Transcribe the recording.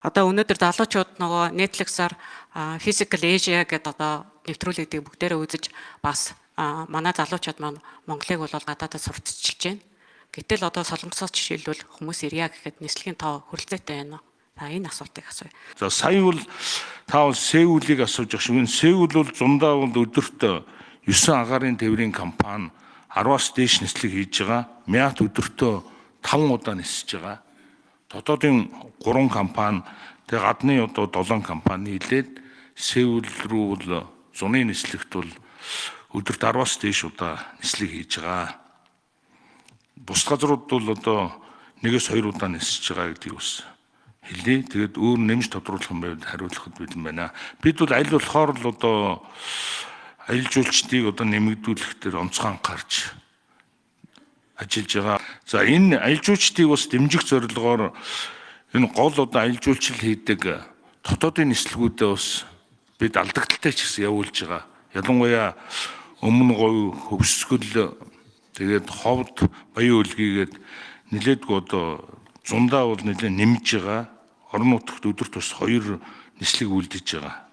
Одоо өнөөдөр залуучууд нөгөө Netflix-аар Physical Asia гэдэг одоо нэвтрүүлэгүүдийг бүгдээрээ үзэж бас манай залуучууд маань Монголыг бол гадаадад сурталчилж байна. Гэтэл одоо Солонгосоос жишээлбэл хүмүүс ирья гэхэд нислэгийн тоо хөрөлцөөтэй байна уу? За энэ асуултыг асууя. За сая бол та бол Сеулийг асууж байгаа шүү. Энэ Сеул бол зундаа бол өдөрт 9 агаарын тээврийн компани 10-аас дээш нислэг хийж байгаа. Мят өдөртөө 5 удаа нисэж байгаа. Дотоодын 3 компани, тэгээ гадны одоо 7 компани нийлээд Сеул рүү бол зуны нислэгт бол өдөрт 10-аас дээш удаа нислэг хийж байгаа. Бус газрууд бол одоо 1-2 удаа нисэж байгаа гэдгийг бас хэлье. Тэгээд өөр нэмж тодруулах юм байвал хариулахад бэлэн байна. Бид бол аль болохоор л одоо аялал жуулчдыг одоо нэмэгдүүлэх дээр онцгой анхаарч ажиллаж байгаа. За энэ аялал жуулчдыг бас дэмжих зорилгоор энэ гол одоо аялал жуулчлал хийдэг дотоодын нислэгүүдээ бас бид алдагдaltaй ч гэсэн явуулж байгаа. Ялангуяа өмнө говь, хөвсгөл, тэгээд ховд, баян үлгийгээд нэлээдгүй одоо зундаа бол нэлээд нэмж байгаа. Орон нутагт өдөрт бас 2 нислэг үлдэж байгаа.